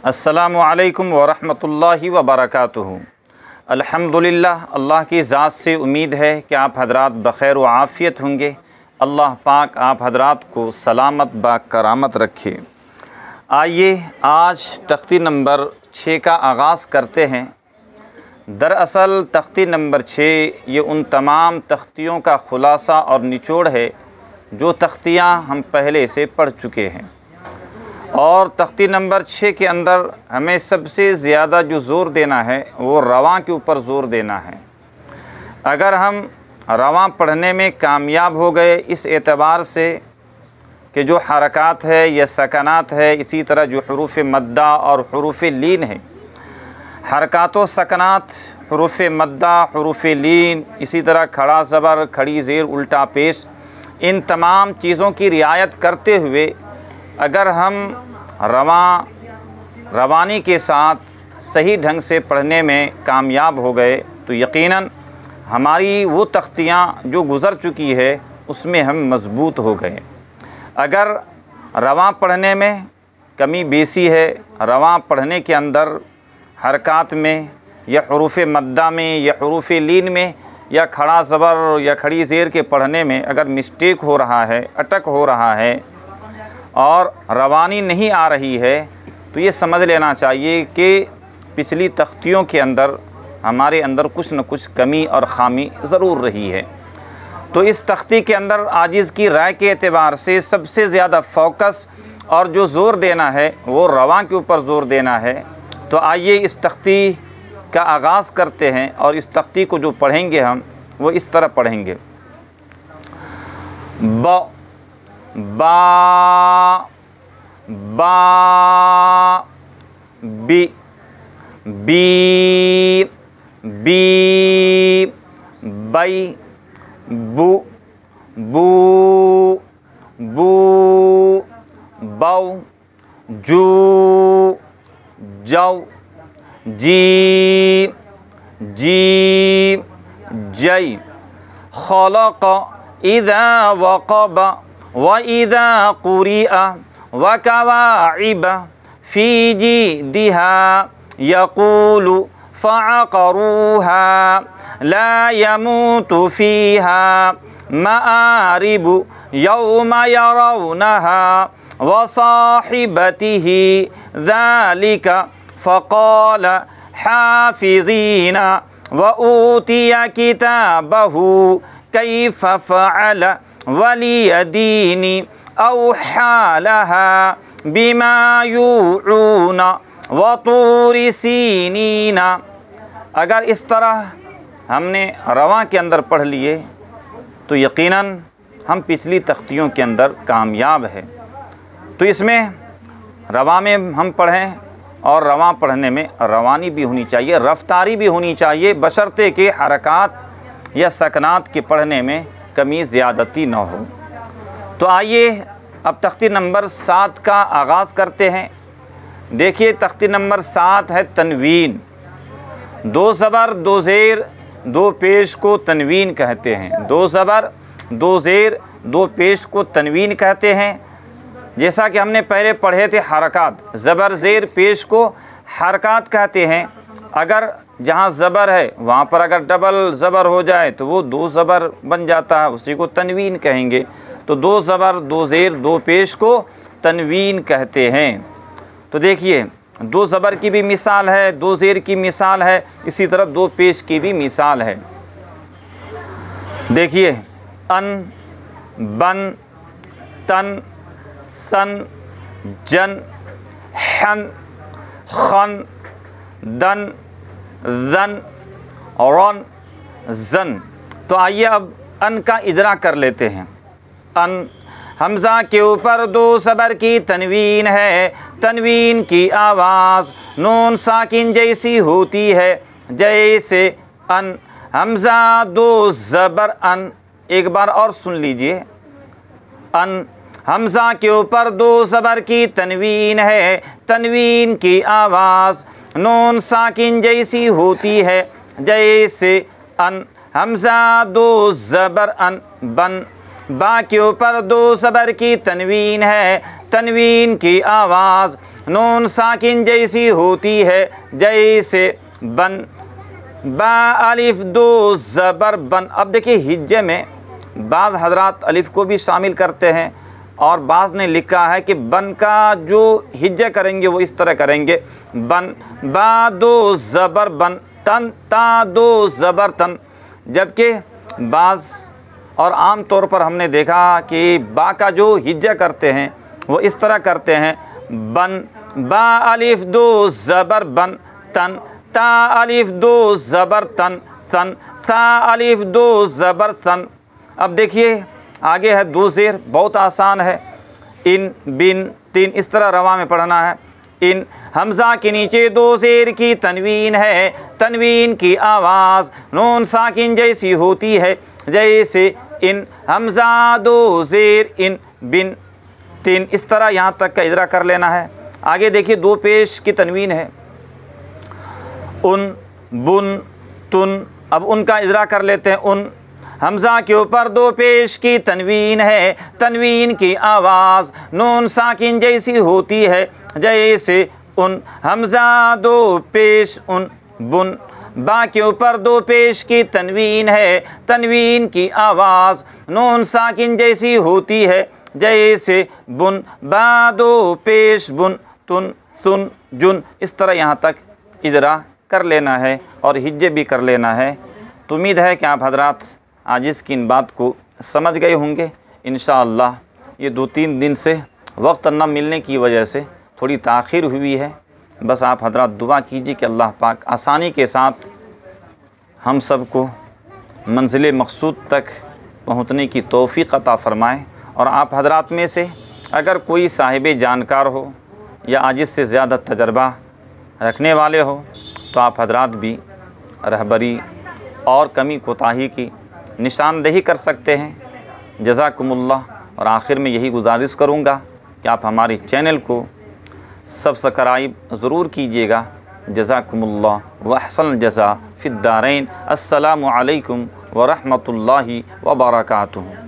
अस्सलामु अलैकुम वरहमतुल्लाहि वबरकातुहू। अल्हम्दुलिल्लाह, अल्लाह की ज़ात से उम्मीद है कि आप हजरात बख़ैर व आफ़ियत होंगे। अल्लाह पाक आप हजरात को सलामत बाकरामत रखे। आइए आज तख्ती नंबर 6 का आगाज़ करते हैं। दरअसल तख्ती नंबर 6 ये उन तमाम तख्तियों का ख़ुलासा और निचोड़ है जो तख्तियाँ हम पहले से पढ़ चुके हैं। और तख्ती नंबर 6 के अंदर हमें सबसे ज़्यादा जो ज़ोर देना है वो रवां के ऊपर ज़ोर देना है। अगर हम रवां पढ़ने में कामयाब हो गए इस एतबार से कि जो हरकात है या सकनात है, इसी तरह जो हुरूफ़ मद्दा और हुरूफ़ लीन है, हरकात व सकनात, हुरूफ़ मद्दा, हुरूफ़ लीन, इसी तरह खड़ा ज़बर, खड़ी ज़ेर, उल्टा पेश, इन तमाम चीज़ों की रियायत करते हुए अगर हम रवानी के साथ सही ढंग से पढ़ने में कामयाब हो गए तो यकीनन हमारी वो तख्तियाँ जो गुज़र चुकी है उसमें हम मज़बूत हो गए। अगर रवां पढ़ने में कमी बेसी है, रवां पढ़ने के अंदर हरकात में या हुरूफ़ मद्दा में या हुरूफ़ लीन में या खड़ा ज़बर या खड़ी ज़ेर के पढ़ने में अगर मिस्टेक हो रहा है, अटक हो रहा है और रवानी नहीं आ रही है तो ये समझ लेना चाहिए कि पिछली तख्तियों के अंदर हमारे अंदर कुछ न कुछ कमी और ख़ामी ज़रूर रही है। तो इस तख्ती के अंदर आजिज़ की राय के एतबार से सबसे ज़्यादा फोकस और जो ज़ोर देना है वो रवां के ऊपर ज़ोर देना है। तो आइए इस तख्ती का आगाज़ करते हैं और इस तख्ती को जो पढ़ेंगे हम वो इस तरह पढ़ेंगे। बा बा बी बी बी बई बू बू बू बौ जू जौ जी जी जई खलक़ इज़ा वक़ब व इज़ा क़ुरिअ व कवाइब फ़ी जिदिहा यक़ूलु फ़अक़रूहा ला यमूतु फ़ीहा मआरिबु यौम यरौनहा व साहिबतिही ज़ालिक फ़क़ाल हाफ़िज़ीन व ऊतिय किताबहु कैफ़ फ़अल वलियदीनी औहा लहा बिमा यूऊन व तूरि सीनीन। अगर इस तरह हमने रवां के अंदर पढ़ लिए तो यकीनन हम पिछली तख्तियों के अंदर कामयाब है। तो इसमें रवां में हम पढ़ें और रवां पढ़ने में रवानी भी होनी चाहिए, रफ्तारी भी होनी चाहिए, बशर्ते के हरकात या सकनात के पढ़ने में कमी ज़्यादती न हो। तो आइए अब तख्ती नंबर 7 का आगाज़ करते हैं। देखिए तख्ती नंबर 7 है तनवीन। 2 ज़बर 2 ज़ेर 2 पेश को तनवीन कहते हैं। 2 ज़बर 2 ज़ेर 2 पेश को तनवीन कहते हैं। जैसा कि हमने पहले पढ़े थे हरकात, ज़बर ज़ेर पेश को हरकात कहते हैं। अगर जहाँ ज़बर है वहाँ पर अगर डबल ज़बर हो जाए तो वो 2 ज़बर बन जाता है, उसी को तनवीन कहेंगे। तो 2 ज़बर 2 ज़ेर 2 पेश को तनवीन कहते हैं। तो देखिए 2 ज़बर की भी मिसाल है, 2 ज़ेर की मिसाल है, इसी तरह 2 पेश की भी मिसाल है। देखिए अन, बन, तन, सन, जन, हन, खन, दन, ज़न, रन, ज़न। तो आइए अब अन का इजरा कर लेते हैं। अन हमज़ा के ऊपर 2 ज़बर की तनवीन है। तनवीन की आवाज़ नून साकिन जैसी होती है, जैसे अन। हमज़ा 2 ज़बर अन। एक बार और सुन लीजिए। अन हमज़ा के ऊपर 2 ज़बर की तनवीन है। तनवीन की आवाज़ नून साकिन जैसी होती है, जैसे अन। हमज़ा 2 ज़बर अन बन। बा के ऊपर 2 ज़बर की तनवीन है। तनवीन की आवाज़ नून साकिन जैसी होती है जैसे बन, बा अलिफ दो ज़बर बन। अब देखिए हिज्जे में बाज़ हजरात अलिफ को भी शामिल करते हैं और बाज़ ने लिखा है कि बन का जो हिज्जे करेंगे वो इस तरह करेंगे, बन बा दो ज़बर बन, तन ता दो ज़बर तन। जबकि बाज़ और आम तौर पर हमने देखा कि बा का जो हिज्जा करते हैं वो इस तरह करते हैं, बन बा अलिफ दो ज़बर बन तन, ता अलिफ दो ज़बर तन सन, सा अलिफ दो ज़बर सन। अब देखिए आगे है दो ज़ेर, बहुत आसान है, इन बिन तीन, इस तरह रवा में पढ़ना है। इन हमज़ा के नीचे दो ज़ेर की तनवीन है, तनवीन की आवाज़ नून साकिन जैसी होती है जैसे इन, हमज़ा दो ज़ेर इन बिन तीन, इस तरह यहाँ तक का इजरा कर लेना है। आगे देखिए दो पेश की तनवीन है, उन बुन तुन। अब उनका इजरा कर लेते हैं, उन हमज़ा के ऊपर दो पेश की तनवीन है, तनवीन की आवाज़ नून साकिन जैसी होती है जैसे उन, हमज़ा दो पेश उन बुन। बा के ऊपर दो पेश की तनवीन है, तनवीन की आवाज़ नून साकिन जैसी होती है जैसे बुन, बा दो पेश बुन तुन सुन जुन। इस तरह यहाँ तक इजरा कर लेना है और हिज्जे भी कर लेना है। तो उम्मीद है कि आप हजरात आज इसकी इन बात को समझ गए होंगे। इंशाअल्लाह ये 2-3 दिन से वक्त न मिलने की वजह से थोड़ी ताख़ीर हुई है। बस आप हजरात दुआ कीजिए कि अल्लाह पाक आसानी के साथ हम सब को मंजिल मक़सूद तक पहुँचने की तौफ़ीक़ अता फ़रमाए। और आप हजरात में से अगर कोई साहिब जानकार हो या आज इससे ज़्यादा तजर्बा रखने वाले हो तो आप हजरात भी रहबरी और कमी कोताही की निशानदेही कर सकते हैं। जज़ाकुमुल्लाह। और आखिर में यही गुजारिश करूँगा कि आप हमारे चैनल को सब्सक्राइब ज़रूर कीजिएगा। जज़ाकुमुल्लाह व अहसन जज़ा फ़िद्दारैन। अस्सलामु अलैकुम व रहमतुल्लाहि व बरकातुहू।